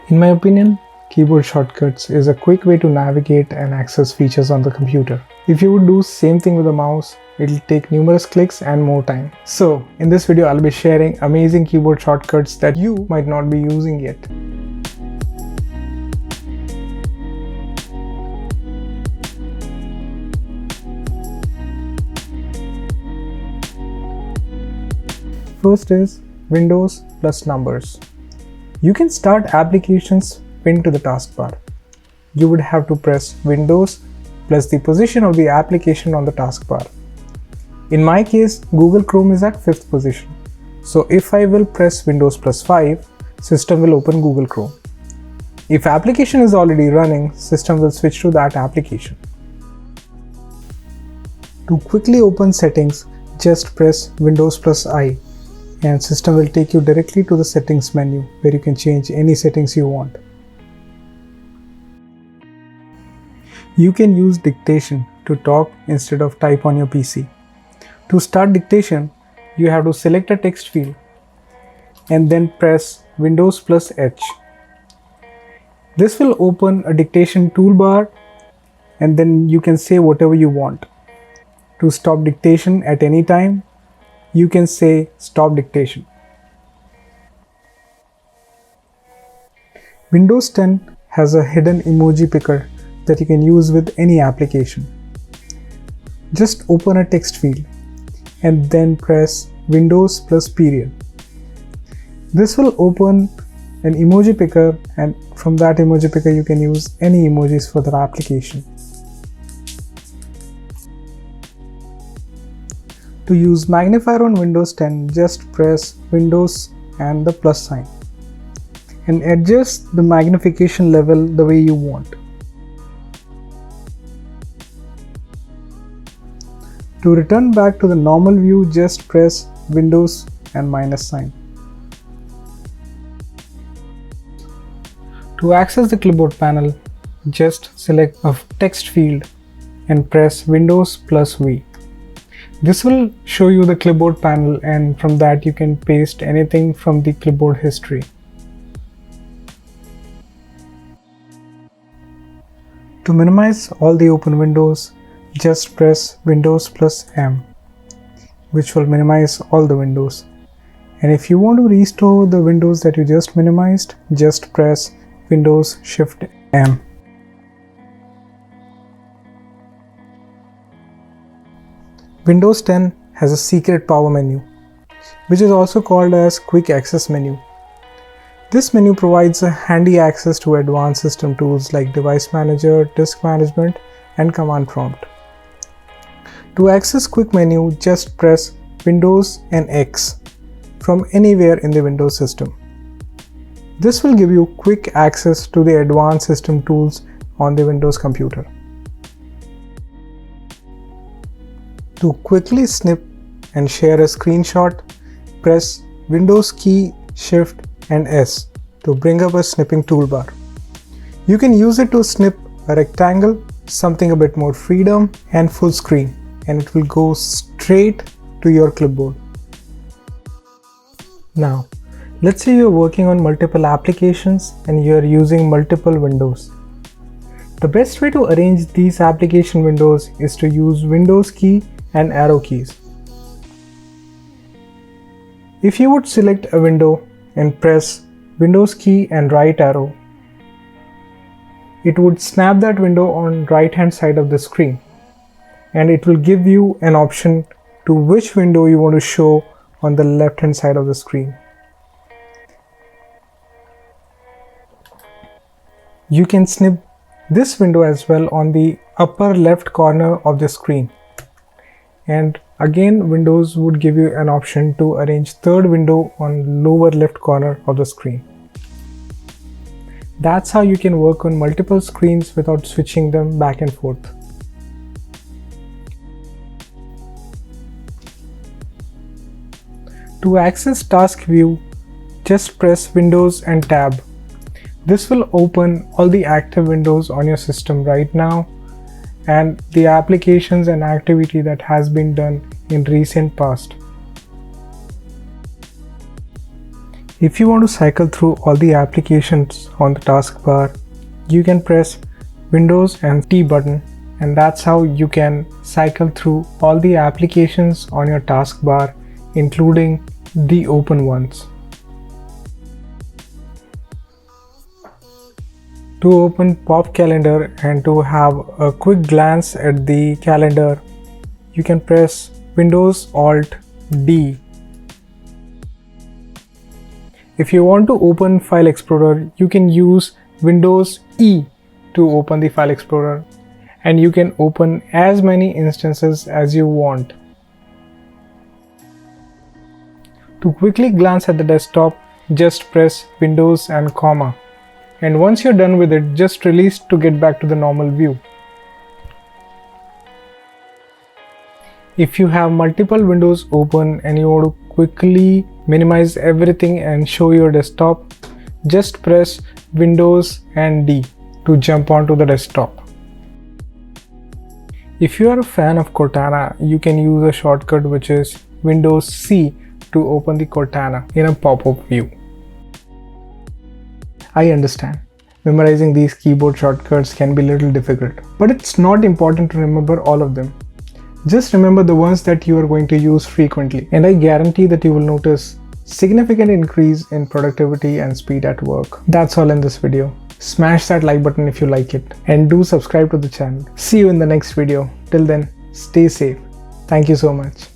In my opinion, keyboard shortcuts is a quick way to navigate and access features on the computer. If you would do same thing with a mouse, it'll take numerous clicks and more time. So, in this video, I'll be sharing amazing keyboard shortcuts that you might not be using yet. First is Windows plus numbers. You can start applications pinned to the taskbar. You would have to press Windows plus the position of the application on the taskbar. In my case, Google Chrome is at 5th position. So if I will press Windows plus 5, system will open Google Chrome. If application is already running, system will switch to that application. To quickly open settings, just press Windows plus I. And system will take you directly to the settings menu where you can change any settings you want. You can use dictation to talk instead of type on your PC. To start dictation, you have to select a text field and then press Windows plus H. This will open a dictation toolbar and then you can say whatever you want. To stop dictation at any time, you can say stop dictation. Windows 10 has a hidden emoji picker that you can use with any application. Just open a text field and then press Windows plus period. This will open an emoji picker, and from that emoji picker you can use any emojis for the application. To use magnifier on Windows 10, just press Windows and the plus sign and adjust the magnification level the way you want. To return back to the normal view, just press Windows and minus sign. To access the clipboard panel, just select a text field and press Windows plus V. This will show you the clipboard panel, and from that you can paste anything from the clipboard history. To minimize all the open windows, just press Windows plus M, which will minimize all the windows. And if you want to restore the windows that you just minimized, just press Windows Shift M. Windows 10 has a secret power menu, which is also called as Quick Access menu. This menu provides a handy access to advanced system tools like Device Manager, Disk Management, and Command Prompt. To access Quick menu, just press Windows and X from anywhere in the Windows system. This will give you quick access to the advanced system tools on the Windows computer. To quickly snip and share a screenshot, press Windows key, Shift and S to bring up a snipping toolbar. You can use it to snip a rectangle, something a bit more freedom, and full screen, and it will go straight to your clipboard. Now, let's say you're working on multiple applications and you're using multiple windows. The best way to arrange these application windows is to use Windows key and arrow keys. If you would select a window and press Windows key and right arrow, it would snap that window on right hand side of the screen, and it will give you an option to which window you want to show on the left hand side of the screen. You can snip this window as well on the upper left corner of the screen. And again, Windows would give you an option to arrange third window on lower left corner of the screen. That's how you can work on multiple screens without switching them back and forth. To access Task View, just press Windows and Tab. This will open all the active windows on your system right now and the applications and activity that has been done in recent past. If you want to cycle through all the applications on the taskbar, you can press Windows and T button, and that's how you can cycle through all the applications on your taskbar, including the open ones. To open Pop Calendar and to have a quick glance at the calendar, you can press Windows Alt D. If you want to open File Explorer, you can use Windows E to open the File Explorer, and you can open as many instances as you want. To quickly glance at the desktop, just press Windows and comma. And once you're done with it, just release to get back to the normal view. If you have multiple windows open and you want to quickly minimize everything and show your desktop, just press Windows and D to jump onto the desktop. If you are a fan of Cortana, you can use a shortcut which is Windows C to open the Cortana in a pop-up view. I understand, memorizing these keyboard shortcuts can be a little difficult, but it's not important to remember all of them. Just remember the ones that you are going to use frequently, and I guarantee that you will notice significant increase in productivity and speed at work. That's all in this video. Smash that like button if you like it, and do subscribe to the channel. See you in the next video. Till then, stay safe. Thank you so much.